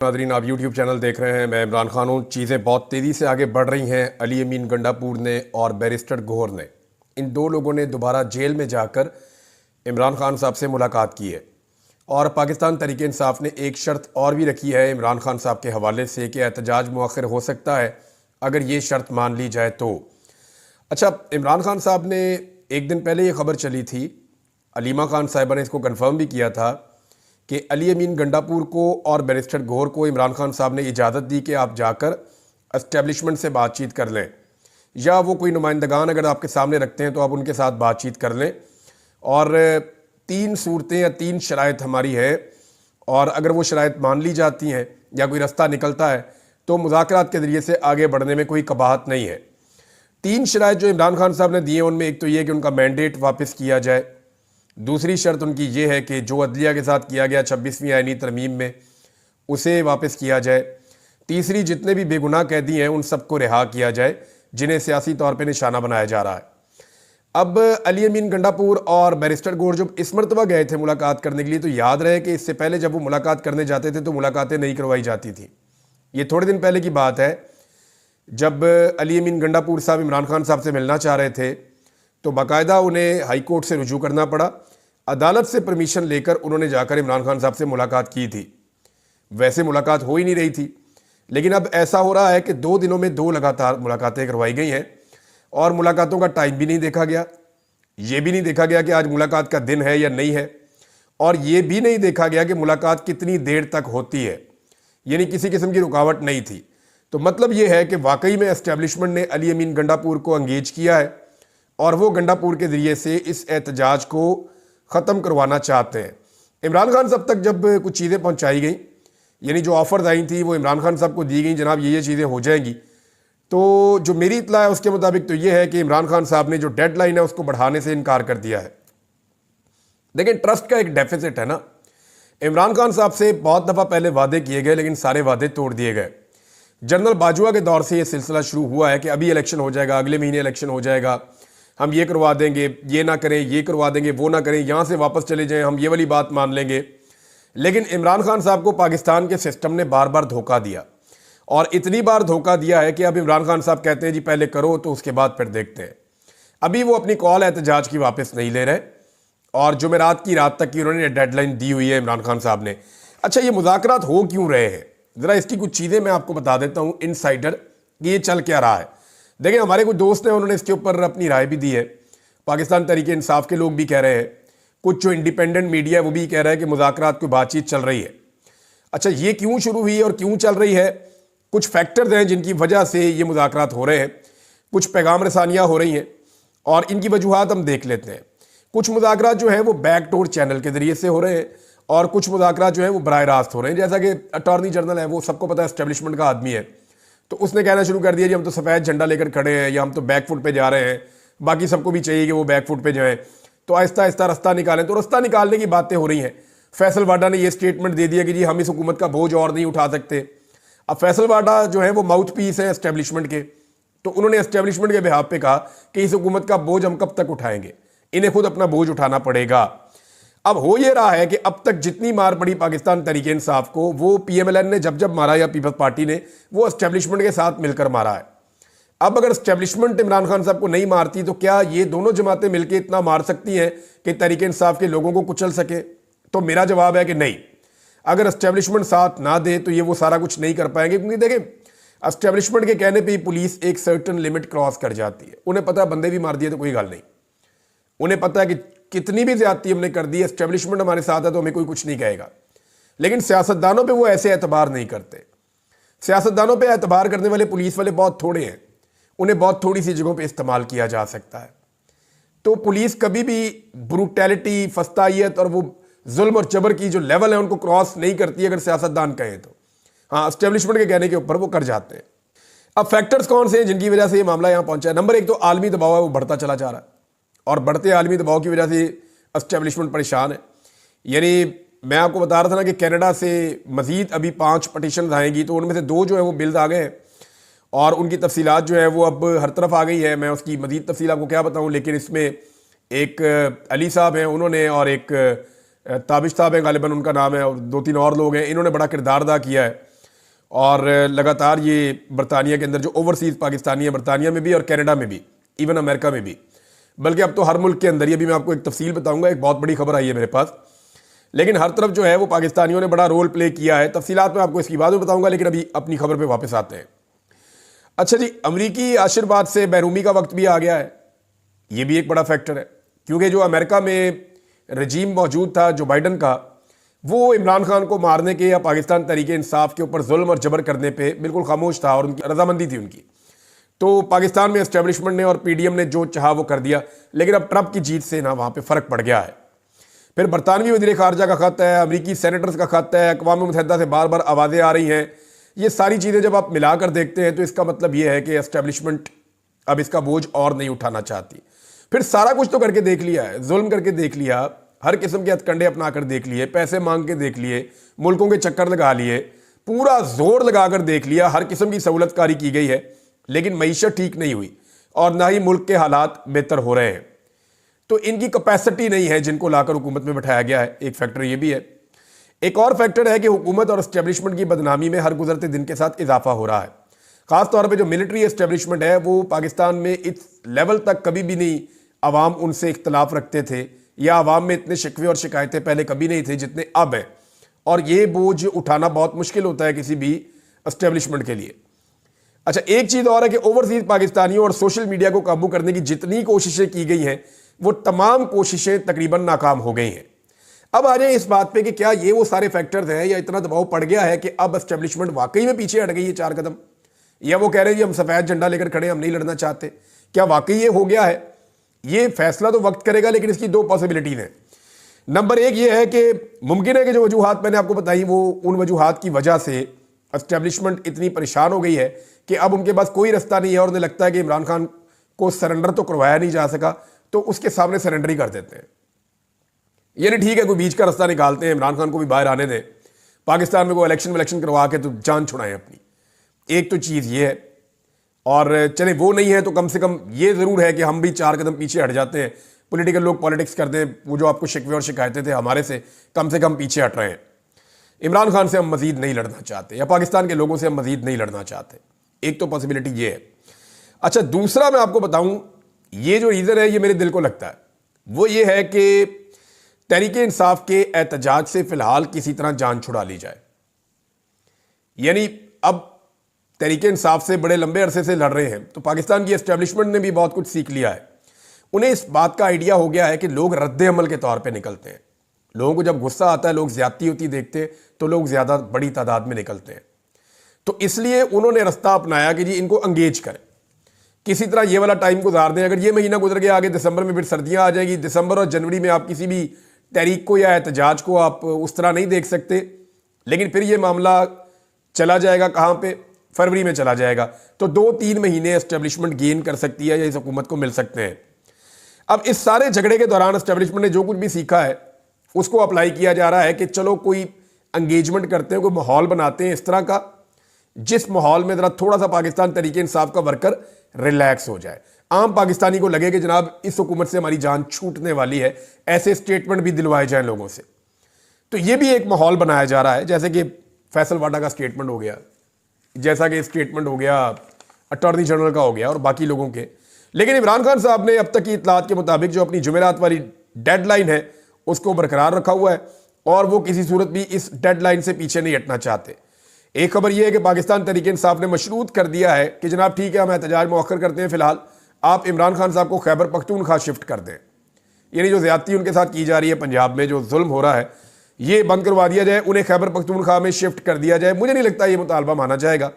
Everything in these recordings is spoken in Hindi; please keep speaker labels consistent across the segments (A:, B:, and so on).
A: नादरीन, आप यूट्यूब चैनल देख रहे हैं। मैं इमरान खान हूँ। चीज़ें बहुत तेज़ी से आगे बढ़ रही हैं। अली अमीन गंडापुर ने और बैरिस्टर गौहर ने, इन दो लोगों ने दोबारा जेल में जाकर इमरान खान साहब से मुलाकात की है और पाकिस्तान तहरीक इंसाफ ने एक शर्त और भी रखी है इमरान खान साहब के हवाले से कि एहतजाज मुअख्खर हो सकता है अगर ये शर्त मान ली जाए तो। अच्छा, इमरान खान साहब ने एक दिन पहले ये खबर चली थी, अलीमा खान साहिबा ने इसको कन्फर्म भी किया था कि अली अमीन गंडापुर को और बैरिस्टर गौहर को इमरान खान साहब ने इजाज़त दी कि आप जाकर एस्टेब्लिशमेंट से बातचीत कर लें, या वो कोई नुमाइंदगान अगर आपके सामने रखते हैं तो आप उनके साथ बातचीत कर लें। और तीन सूरतें या तीन शराइत हमारी है, और अगर वो शराइत मान ली जाती हैं या कोई रास्ता निकलता है तो मुज़ाकरात के ज़रिए से आगे बढ़ने में कोई कबाहत नहीं है। तीन शराइत जो इमरान खान साहब ने दिए उनमें एक तो ये कि उनका मैंडेट वापस किया जाए, दूसरी शर्त उनकी ये है कि जो अदलिया के साथ किया गया 26वीं आईनी तरमीम में उसे वापस किया जाए, तीसरी जितने भी बेगुनाह कैदी हैं उन सबको रिहा किया जाए जिन्हें सियासी तौर पे निशाना बनाया जा रहा है। अब अली अमीन गंडापुर और बैरिस्टर गौहर जब इस मरतबा गए थे मुलाकात करने के लिए, तो याद रहे कि इससे पहले जब वो मुलाकात करने जाते थे तो मुलाकातें नहीं करवाई जाती थी। ये थोड़े दिन पहले की बात है, जब अली अमीन गंडापुर साहब इमरान खान साहब से मिलना चाह रहे थे तो बाकायदा उन्हें हाई कोर्ट से रुजू करना पड़ा। अदालत से परमिशन लेकर उन्होंने जाकर इमरान खान साहब से मुलाकात की थी। वैसे मुलाकात हो ही नहीं रही थी, लेकिन अब ऐसा हो रहा है कि 2 दिनों में 2 लगातार मुलाकातें करवाई गई हैं और मुलाकातों का टाइम भी नहीं देखा गया। ये भी नहीं देखा गया कि आज मुलाकात का दिन है या नहीं है, और ये भी नहीं देखा गया कि मुलाकात कितनी देर तक होती है, यानी किसी किस्म की रुकावट नहीं थी। तो मतलब ये है कि वाकई में एस्टेब्लिशमेंट ने अली अमीन गंडापुर को एंगेज किया है और वो गंडापुर के ज़रिए से इस एहतजाज को ख़त्म करवाना चाहते हैं। इमरान खान साहब तक जब कुछ चीज़ें पहुंचाई गई, यानी जो ऑफ़र्स आई थी वो इमरान खान साहब को दी गई, जनाब ये चीज़ें हो जाएंगी, तो जो मेरी इत्तला है उसके मुताबिक तो ये है कि इमरान खान साहब ने जो डेडलाइन है उसको बढ़ाने से इनकार कर दिया है। लेकिन ट्रस्ट का एक डेफिसिट है ना। इमरान खान साहब से बहुत दफ़ा पहले वादे किए गए लेकिन सारे वादे तोड़ दिए गए। जनरल बाजवा के दौर से ये सिलसिला शुरू हुआ है कि अभी इलेक्शन हो जाएगा, अगले महीने इलेक्शन हो जाएगा, हम ये करवा देंगे, ये ना करें, ये करवा देंगे, वो ना करें, यहाँ से वापस चले जाएं, हम ये वाली बात मान लेंगे। लेकिन इमरान खान साहब को पाकिस्तान के सिस्टम ने बार बार धोखा दिया, और इतनी बार धोखा दिया है कि अब इमरान खान साहब कहते हैं जी पहले करो तो उसके बाद फिर देखते हैं। अभी वो अपनी कॉल एहतजाज की वापस नहीं ले रहे, और जुमेरात की रात तक की उन्होंने डेडलाइन दी हुई है इमरान खान साहब ने। अच्छा, ये मुज़ाकरात हो क्यों रहे हैं, ज़रा इसकी कुछ चीज़ें मैं आपको बता देता हूँ इनसाइडर कि ये चल क्या रहा है। देखिए, हमारे कुछ दोस्त हैं, उन्होंने इसके ऊपर अपनी राय भी दी है। पाकिस्तान तहरीक इंसाफ के लोग भी कह रहे हैं, कुछ जो इंडिपेंडेंट मीडिया है वो भी कह रहा है कि मुज़ाकरात की बातचीत चल रही है। अच्छा, ये क्यों शुरू हुई और क्यों चल रही है? कुछ फैक्टर्स हैं जिनकी वजह से ये मुज़ाकरात हो रहे हैं, कुछ पैगाम रसानियाँ हो रही हैं, और इनकी वजूहात हम देख लेते हैं। कुछ मुज़ाकरात जो हैं वो बैकडोर चैनल के ज़रिए से हो रहे हैं, और कुछ मुज़ाकरात जो हैं वो बराह रास्त हो रहे हैं। जैसा कि अटॉर्नी जनरल है, वो सबको पता है एस्टेब्लिशमेंट का आदमी है, तो उसने कहना शुरू कर दिया जी हम तो सफ़ेद झंडा लेकर खड़े हैं, या हम तो बैक फुट पे जा रहे हैं, बाकी सबको भी चाहिए कि वो बैक फुट पे जाएं, तो आहिस्ता आहिस्ता रास्ता निकालें। तो रास्ता निकालने की बातें हो रही हैं। फैसल वाडा ने ये स्टेटमेंट दे दिया कि जी हम इस हुकूमत का बोझ और नहीं उठा सकते। अब फैसल वाडा जो है वो माउथ पीस है एस्टेब्लिशमेंट के, तो उन्होंने एस्टेब्लिशमेंट के बिहाफ पे कहा कि इस हुकूमत का बोझ हम कब तक उठाएंगे, इन्हें खुद अपना बोझ उठाना पड़ेगा। अब हो ये रहा है कि अब तक जितनी मार पड़ी पाकिस्तान तहरीक इंसाफ को, वो PMLN ने जब जब मारा, या पीपल्स पार्टी ने, वो एस्टेब्लिशमेंट के साथ मिलकर मारा है। अब अगर एस्टेब्लिशमेंट इमरान खान साहब को नहीं मारती तो क्या ये दोनों जमातें मिलकर इतना मार सकती हैं कि तहरीक इंसाफ के लोगों को कुचल सके? तो मेरा जवाब है कि नहीं। अगर एस्टेब्लिशमेंट साथ ना दे तो ये वो सारा कुछ नहीं कर पाएंगे, क्योंकि देखें, एस्टेब्लिशमेंट के कहने पर ही पुलिस एक सर्टन लिमिट क्रॉस कर जाती है। उन्हें पता है बंदे भी मार दिए तो कोई गल नहीं, उन्हें पता है कि कितनी भी ज्यादती हमने कर दी, एस्टेब्लिशमेंट हमारे साथ है तो हमें कोई कुछ नहीं कहेगा। लेकिन सियासतदानों पे वो ऐसे एतबार नहीं करते। सियासतदानों पे एतबार करने वाले पुलिस वाले बहुत थोड़े हैं, उन्हें बहुत थोड़ी सी जगहों पे इस्तेमाल किया जा सकता है। तो पुलिस कभी भी ब्रूटैलिटी, फस्तायत और वो जुल्म और जबर की जो लेवल है उनको क्रॉस नहीं करती। अगर सियासतदान कहें तो हाँ, एस्टेब्लिशमेंट के कहने के ऊपर वो कर जाते हैं। अब फैक्टर्स कौन से हैं जिनकी वजह से ये मामला यहाँ पहुंचा है? नंबर 1 तो आलमी दबाव है, वो बढ़ता चला जा रहा है, और बढ़ते आलमी दबाव की वजह से एस्टेब्लिशमेंट परेशान है। यानी मैं आपको बता रहा था ना कि कनाडा से मजीद अभी 5 पटिशन आएंगी, तो उनमें से 2 जो है वो बिल्स आ गए हैं, और उनकी तफसीलात जो है वो अब हर तरफ आ गई है। मैं उसकी मजीद तफसील आपको क्या बताऊँ, लेकिन इसमें एक अली साहब हैं उन्होंने, और एक ताबिश साहब हैं, गालिबन उनका नाम है, और 2-3 और लोग हैं, इन्होंने बड़ा किरदार अदा किया है। और लगातार ये बरतानिया के अंदर जो ओवरसीज पाकिस्तानी है, बरतानिया में भी और कनाडा में भी, इवन अमेरिका में भी, बल्कि अब तो हर मुल्क के अंदर, ये भी मैं आपको एक तफसील बताऊंगा, एक बहुत बड़ी खबर आई है मेरे पास। लेकिन हर तरफ जो है वो पाकिस्तानियों ने बड़ा रोल प्ले किया है। तफसीलात मैं आपको इसकी बाद में बताऊंगा, लेकिन अभी अपनी खबर पे वापस आते हैं। अच्छा जी, अमरीकी आशीर्वाद से बैरूमी का वक्त भी आ गया है, ये भी एक बड़ा फैक्टर है, क्योंकि जो अमेरिका में रजीम मौजूद था जो बाइडन का, वो इमरान खान को मारने के या पाकिस्तान तरीके इंसाफ के ऊपर जुल्म और जबर करने पे बिल्कुल खामोश था और उनकी रजामंदी थी उनकी। तो पाकिस्तान में एस्टेब्लिशमेंट ने और पीडीएम ने जो चाहा वो कर दिया, लेकिन अब ट्रंप की जीत से ना वहाँ पे फ़र्क पड़ गया है। फिर बरतानवी वज़ीर ख़ारजा का खत है, अमरीकी सेनेटर्स का खत है, अक़वाम मुत्तहिदा से बार बार आवाज़ें आ रही हैं। ये सारी चीज़ें जब आप मिलाकर देखते हैं तो इसका मतलब ये है कि एस्टेब्लिशमेंट अब इसका बोझ और नहीं उठाना चाहती। फिर सारा कुछ तो करके देख लिया है, जुल्म करके देख लिया, हर किस्म के हथकंडे अपना कर देख लिए, पैसे मांग के देख लिए, मुल्कों के चक्कर लगा लिए, पूरा जोर लगाकर देख लिया, हर किस्म की सहूलतकारी की गई है, लेकिन मईशत ठीक नहीं हुई और ना ही मुल्क के हालात बेहतर हो रहे हैं। तो इनकी कैपेसिटी नहीं है जिनको लाकर हुकूमत में बैठाया गया है। एक फैक्टर ये भी है। एक और फैक्टर है कि हुकूमत और एस्टेब्लिशमेंट की बदनामी में हर गुजरते दिन के साथ इजाफा हो रहा है। खासतौर पर जो मिलिट्री एस्टेब्लिशमेंट है वो पाकिस्तान में इस लेवल तक कभी भी नहीं अवाम उनसे इख्तलाफ रखते थे, या अवाम में इतने शिकवे और शिकायतें पहले कभी नहीं थे जितने अब हैं। और ये बोझ उठाना बहुत मुश्किल होता है किसी भी एस्टेब्लिशमेंट के लिए। अच्छा, एक चीज़ और है कि ओवरसीज पाकिस्तानियों और सोशल मीडिया को काबू करने की जितनी कोशिशें की गई हैं वो तमाम कोशिशें तकरीबन नाकाम हो गई हैं। अब आ जाए इस बात पे कि क्या ये वो सारे फैक्टर्स हैं या इतना दबाव पड़ गया है कि अब एस्टेब्लिशमेंट वाकई में पीछे हट गई है 4 कदम, या वो कह रहे हैं जी हम सफ़ेद झंडा लेकर खड़े, हम नहीं लड़ना चाहते। क्या वाकई ये हो गया है? ये फैसला तो वक्त करेगा, लेकिन इसकी 2 पॉसिबिलिटीज हैं। नंबर 1 ये है कि मुमकिन है कि जो वजूहात मैंने आपको बताई वो उन वजूहात की वजह से एस्टेब्लिशमेंट इतनी परेशान हो गई है कि अब उनके पास कोई रास्ता नहीं है और उन्हें लगता है कि इमरान खान को सरेंडर तो करवाया नहीं जा सका, तो उसके सामने सरेंडर ही कर देते हैं। ये नहीं, ठीक है, कोई बीच का रास्ता निकालते हैं, इमरान खान को भी बाहर आने दें, पाकिस्तान में कोई इलेक्शन करवा के तो जान छुड़ाएं अपनी। एक तो चीज़ ये है। और चले वो नहीं है तो कम से कम ये ज़रूर है कि हम भी 4 कदम पीछे हट जाते हैं। पॉलिटिकल लोग पॉलिटिक्स करते हैं, वो जो आपको शिकवे और शिकायतें थे हमारे से कम पीछे हट रहे हैं। इमरान खान से हम मजीद नहीं लड़ना चाहते, या पाकिस्तान के लोगों से हम मजीद नहीं लड़ना चाहते। एक तो पॉसिबिलिटी ये है। अच्छा, दूसरा मैं आपको बताऊं, ये जो रीज़न है ये मेरे दिल को लगता है वो ये है कि तहरीके इंसाफ के एहतजाज से फिलहाल किसी तरह जान छुड़ा ली जाए। यानी अब तहरीके इंसाफ से बड़े लंबे अरसे से लड़ रहे हैं, तो पाकिस्तान की एस्टेब्लिशमेंट ने भी बहुत कुछ सीख लिया है। उन्हें इस बात का आइडिया हो गया है कि लोग रद्द अमल के तौर पे निकलते हैं। लोगों को जब गुस्सा आता है, लोग ज्यादती होती देखते हैं, तो लोग ज़्यादा बड़ी तादाद में निकलते हैं। तो इसलिए उन्होंने रास्ता अपनाया कि जी इनको एंगेज करें, किसी तरह ये वाला टाइम गुजार दें। अगर ये महीना गुजर गया, आगे दिसंबर में फिर सर्दियाँ आ जाएगी। दिसंबर और जनवरी में आप किसी भी तहरीक को या एहतजाज को आप उस तरह नहीं देख सकते, लेकिन फिर ये मामला चला जाएगा कहाँ पे, फरवरी में चला जाएगा। तो 2-3 महीने एस्टेब्लिशमेंट गेन कर सकती है या इस हुकूमत को मिल सकते हैं। अब इस सारे झगड़े के दौरान एस्टेब्लिशमेंट ने जो कुछ भी सीखा है उसको अप्लाई किया जा रहा है कि चलो कोई एंगेजमेंट करते हैं, कोई माहौल बनाते हैं इस तरह का जिस माहौल में ज़रा थोड़ा सा पाकिस्तान तरीके इंसाफ का वर्कर रिलैक्स हो जाए। आम पाकिस्तानी को लगे कि जनाब इस हुकूमत से हमारी जान छूटने वाली है, ऐसे स्टेटमेंट भी दिलवाए जाएं लोगों से। तो ये भी एक माहौल बनाया जा रहा है, जैसे कि फैसल वाडा का स्टेटमेंट हो गया, जैसा कि स्टेटमेंट हो गया अटॉर्नी जनरल का हो गया और बाकी लोगों के। लेकिन इमरान खान साहब ने अब तक की इतलात के मुताबिक जो अपनी जुमेरात वाली डेडलाइन है उसको बरकरार रखा हुआ है और वो किसी सूरत भी इस डेडलाइन से पीछे नहीं हटना चाहते। एक खबर यह है कि पाकिस्तान तहरीके इंसाफ ने मशरूत कर दिया है कि जनाब ठीक है, हम एहतजाज मौखर करते हैं, फिलहाल आप इमरान खान साहब को खैबर पख्तूनख्वा शिफ्ट कर दें। यानी जो ज्यादती उनके साथ की जा रही है पंजाब में, जो जुल्म हो रहा है, ये बंद करवा दिया जाए, उन्हें खैबर पख्तूनख्वा में शिफ्ट कर दिया जाए। मुझे नहीं लगता ये मुतालबा माना जाएगा।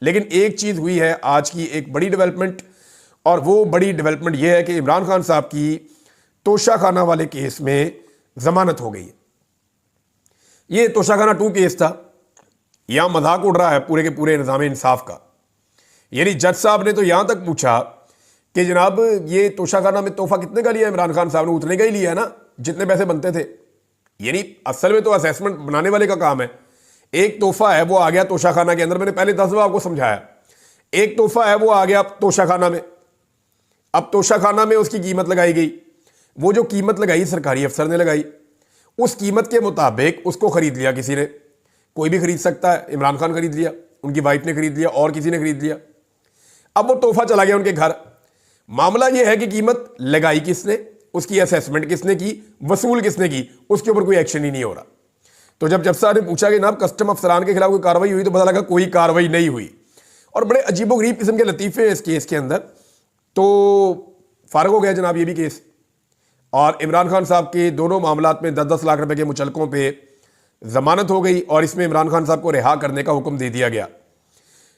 A: लेकिन एक चीज़ हुई है आज की, एक बड़ी डेवलपमेंट, और वो बड़ी डेवलपमेंट ये है कि इमरान खान साहब की तोशाखाना वाले केस में जमानत हो गई है। ये तोशाखाना 2 केस था, यहां मजाक उड़ रहा है पूरे के पूरे निज़ाम इंसाफ का। यानी जज साहब ने तो यहां तक पूछा कि जनाब ये तोशाखाना में तोहफा कितने का लिया इमरान खान साहब ने? उतने का ही लिया है ना जितने पैसे बनते थे। यानी असल में तो असेसमेंट बनाने वाले का काम है। एक तोहफा है वो आ गया तोशाखाना के अंदर, मैंने पहले 10 बार आपको समझाया। एक तोहफा है वो आ गया तोशाखाना में, अब तोशाखाना में उसकी कीमत लगाई गई, वो जो कीमत लगाई सरकारी अफसर ने लगाई, उस कीमत के मुताबिक उसको खरीद लिया किसी ने, कोई भी खरीद सकता है, इमरान खान खरीद लिया, उनकी वाइफ ने खरीद लिया और किसी ने खरीद लिया। अब वो तोहफा चला गया उनके घर। मामला यह है कि कीमत लगाई किसने, उसकी असेसमेंट किसने की, वसूल किसने की, उसके ऊपर कोई एक्शन ही नहीं हो रहा। तो जब जज साहब ने पूछा कि जनाब कस्टम अफसरान के खिलाफ कोई कार्रवाई हुई, तो पता लगा कोई कार्रवाई नहीं हुई। और बड़े अजीबोगरीब किस्म के लतीफे हैं इस केस के अंदर। तो फारग हो गया जनाब ये भी केस, और इमरान खान साहब के दोनों मामलात में 10-10 लाख रुपए के मुचलकों पे जमानत हो गई और इसमें इमरान खान साहब को रिहा करने का हुक्म दे दिया गया।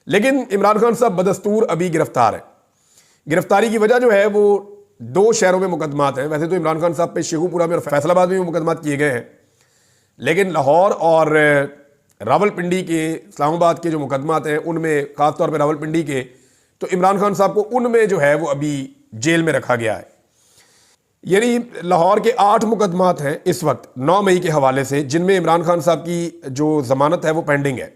A: लेकिन इमरान खान साहब बदस्तूर अभी गिरफ्तार है। गिरफ्तारी की वजह जो है वो 2 शहरों में मुकदमात हैं। वैसे तो इमरान खान साहब पे शेखुपुरा में और फैसलाबाद में भी मुकदमात किए गए हैं, लेकिन लाहौर और रावलपिंडी के, इस्लामाबाद के जो मुकदमात हैं उनमें, खासतौर पर रावलपिंडी के, तो इमरान खान साहब को उनमें जो है वो अभी जेल में रखा गया है। यानी लाहौर के 8 मुकदमात हैं इस वक्त 9 मई के हवाले से, जिनमें इमरान खान साहब की जो जमानत है वो पेंडिंग है।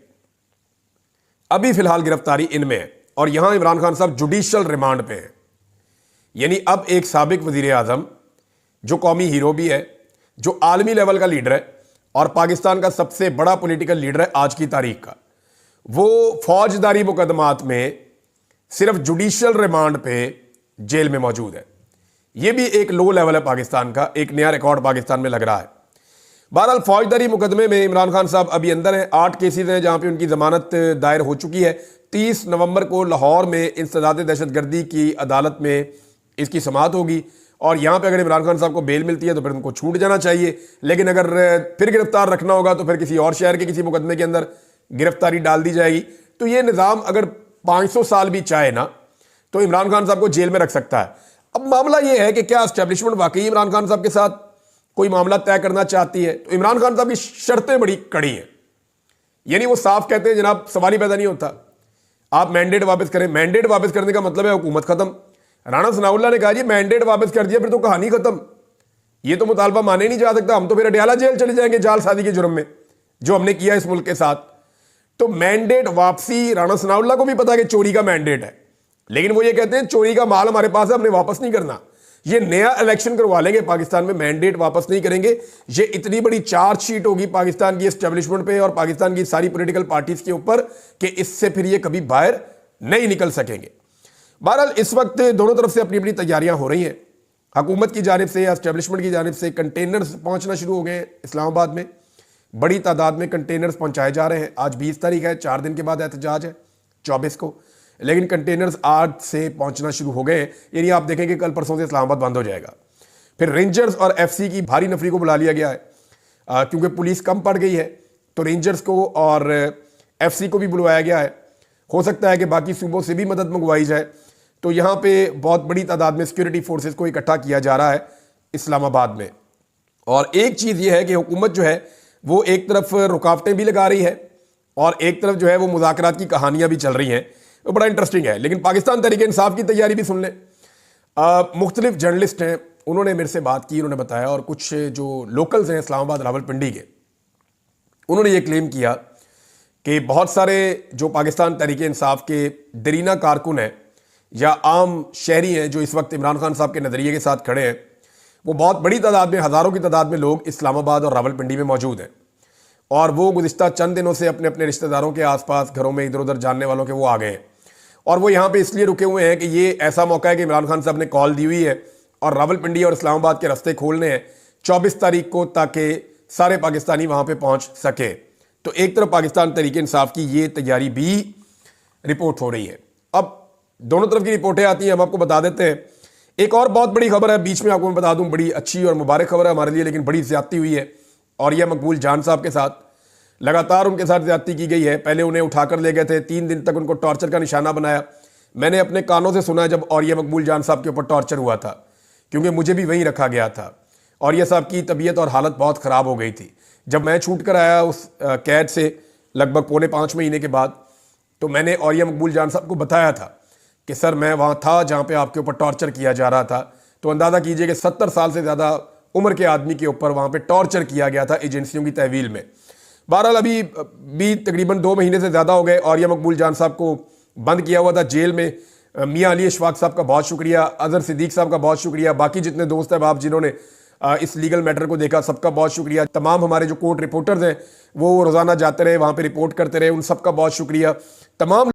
A: अभी फिलहाल गिरफ्तारी इनमें है और यहां इमरान खान साहब जुडिशियल रिमांड पे हैं। यानी अब एक साबिक वजीर आजम, जो कौमी हीरो भी है, जो आलमी लेवल का लीडर है और पाकिस्तान का सबसे बड़ा पॉलिटिकल लीडर है आज की तारीख का, वो फौजदारी मुकदमात में सिर्फ जुडिशियल रिमांड पे जेल में मौजूद है। यह भी एक लो लेवल है पाकिस्तान का, एक नया रिकॉर्ड पाकिस्तान में लग रहा है। बहरहाल फौजदारी मुकदमे में इमरान खान साहब अभी अंदर हैं। 8 केसेस हैं जहां पे उनकी जमानत दायर हो चुकी है। 30 नवंबर को लाहौर में इंसदाद दहशतगर्दी की अदालत में इसकी समाअत होगी और यहां पे अगर इमरान खान साहब को बेल मिलती है तो फिर उनको छूट जाना चाहिए, लेकिन अगर फिर गिरफ्तार रखना होगा तो फिर किसी और शहर के किसी मुकदमे के अंदर गिरफ्तारी डाल दी जाएगी। तो ये निज़ाम अगर 500 साल भी चाहे ना तो इमरान खान साहब को जेल में रख सकता है। अब मामला यह है कि क्या एस्टेब्लिशमेंट वाकई इमरान खान साहब के साथ कोई मामला तय करना चाहती है? तो इमरान खान साहब की शर्तें बड़ी कड़ी हैं। यानी वो साफ कहते हैं जनाब सवाल ही पैदा नहीं होता, आप मैंडेट वापस करें। मैंडेट वापस करने का मतलब है हुकूमत खत्म। राणा सनाउल्लाह ने कहा जी मैंडेट वापस कर दिया फिर तो कहानी खत्म, ये तो मुतालबा माने नहीं जा सकता, हम तो फिर अडयाला जेल चले जाएंगे जाल सादी के जुर्म में जो हमने किया इस मुल्क के साथ। तो मैंडेट वापसी, राणा सनाउल्लाह को भी पता है कि चोरी का मैंडेट है, लेकिन वो ये कहते हैं चोरी का माल हमारे पास है, हमने वापस नहीं करना। ये नया इलेक्शन करवा लेंगे पाकिस्तान में, मैंडेट वापस नहीं करेंगे। ये इतनी बड़ी चार्जशीट होगी पाकिस्तान की एस्टेब्लिशमेंट पे और पाकिस्तान की सारी पॉलिटिकल पार्टीज के ऊपर कि इससे फिर ये कभी बाहर नहीं निकल सकेंगे। बहरहाल इस वक्त दोनों तरफ से अपनी अपनी तैयारियां हो रही हैं। हुकूमत की जानिब से, एस्टेब्लिशमेंट की जानिब से कंटेनर्स पहुंचना शुरू हो गए हैं। इस्लामाबाद में बड़ी तादाद में कंटेनर्स पहुंचाए जा रहे हैं। आज 20 तारीख है, 4 दिन के बाद एहतजाज है 24 को, लेकिन कंटेनर्स आज से पहुंचना शुरू हो गए हैं। यानी आप देखेंगे कल परसों से इस्लामाबाद बंद हो जाएगा। फिर रेंजर्स और एफसी की भारी नफरी को बुला लिया गया है क्योंकि पुलिस कम पड़ गई है, तो रेंजर्स को और एफसी को भी बुलवाया गया है। हो सकता है कि बाकी सूबों से भी मदद मंगवाई जाए। तो यहाँ पे बहुत बड़ी तादाद में सिक्योरिटी फोर्सेस को इकट्ठा किया जा रहा है इस्लामाबाद में। और एक चीज़ ये है कि हुकूमत जो है वो एक तरफ रुकावटें भी लगा रही है और एक तरफ जो है वो मुज़ाकरात की कहानियाँ भी चल रही हैं। वो बड़ा इंटरेस्टिंग है। लेकिन पाकिस्तान तहरीक इंसाफ की तैयारी भी सुन लें। मुख्तलिफ जर्नलिस्ट हैं, उन्होंने मेरे से बात की, उन्होंने बताया, और कुछ जो लोकल्स हैं इस्लामाबाद रावलपिंडी के, उन्होंने ये क्लेम किया कि बहुत सारे जो पाकिस्तान तहरीक इंसाफ के दरीना कारकुन हैं या आम शहरी हैं जो इस वक्त इमरान खान साहब के नज़रिए के साथ खड़े हैं, वो बहुत बड़ी तादाद में, हज़ारों की तादाद में लोग इस्लामाबाद और रावलपिंडी में मौजूद हैं। और वो गुज़िश्ता चंद दिनों से अपने अपने रिश्तेदारों के आसपास घरों में इधर उधर जानने वालों के वो आ गए हैं और वो यहाँ पे इसलिए रुके हुए हैं कि ये ऐसा मौका है कि इमरान खान साहब ने कॉल दी हुई है और रावलपिंडी और इस्लामाबाद के रास्ते खोलने हैं 24 तारीख को, ताकि सारे पाकिस्तानी वहाँ पर पहुँच सके। तो एक तरफ पाकिस्तान तहरीक इंसाफ की ये तैयारी भी रिपोर्ट हो रही है। अब दोनों तरफ की रिपोर्टें आती हैं, हम आपको बता देते हैं। एक और बहुत बड़ी खबर है, बीच में आपको मैं बता दूं, बड़ी अच्छी और मुबारक खबर है हमारे लिए, लेकिन बड़ी ज्यादती हुई है और यह मकबूल जान साहब के साथ। लगातार उनके साथ ज्यादती की गई है। पहले उन्हें उठाकर ले गए थे, 3 दिन तक उनको टॉर्चर का निशाना बनाया। मैंने अपने कानों से सुना जब और यह मकबूल जान साहब के ऊपर टॉर्चर हुआ था, क्योंकि मुझे भी वहीं रखा गया था। और यह साहब की तबीयत और हालत बहुत ख़राब हो गई थी। जब मैं छूट कर आया उस कैद से लगभग 4.5 महीने के बाद, तो मैंने और यह मकबूल जान साहब को बताया था कि सर मैं वहाँ था जहाँ पे आपके ऊपर टॉर्चर किया जा रहा था। तो अंदाज़ा कीजिए कि 70 साल से ज़्यादा उम्र के आदमी के ऊपर वहाँ पे टॉर्चर किया गया था एजेंसियों की तहवील में। बहरहाल अभी भी तकरीबन 2 महीने से ज़्यादा हो गए और यह मकबूल जान साहब को बंद किया हुआ था जेल में। मियाँ अली अशफाक साहब का बहुत शुक्रिया, अजहर सिद्दीक साहब का बहुत शुक्रिया, बाकी जितने दोस्त हैं आप जिन्होंने इस लीगल मैटर को देखा। सबका बहुत शुक्रिया। तमाम हमारे जो कोर्ट रिपोर्टर्स हैं वो रोज़ाना जाते रहे, वहाँ पे रिपोर्ट करते रहे, उन सबका बहुत शुक्रिया। तमाम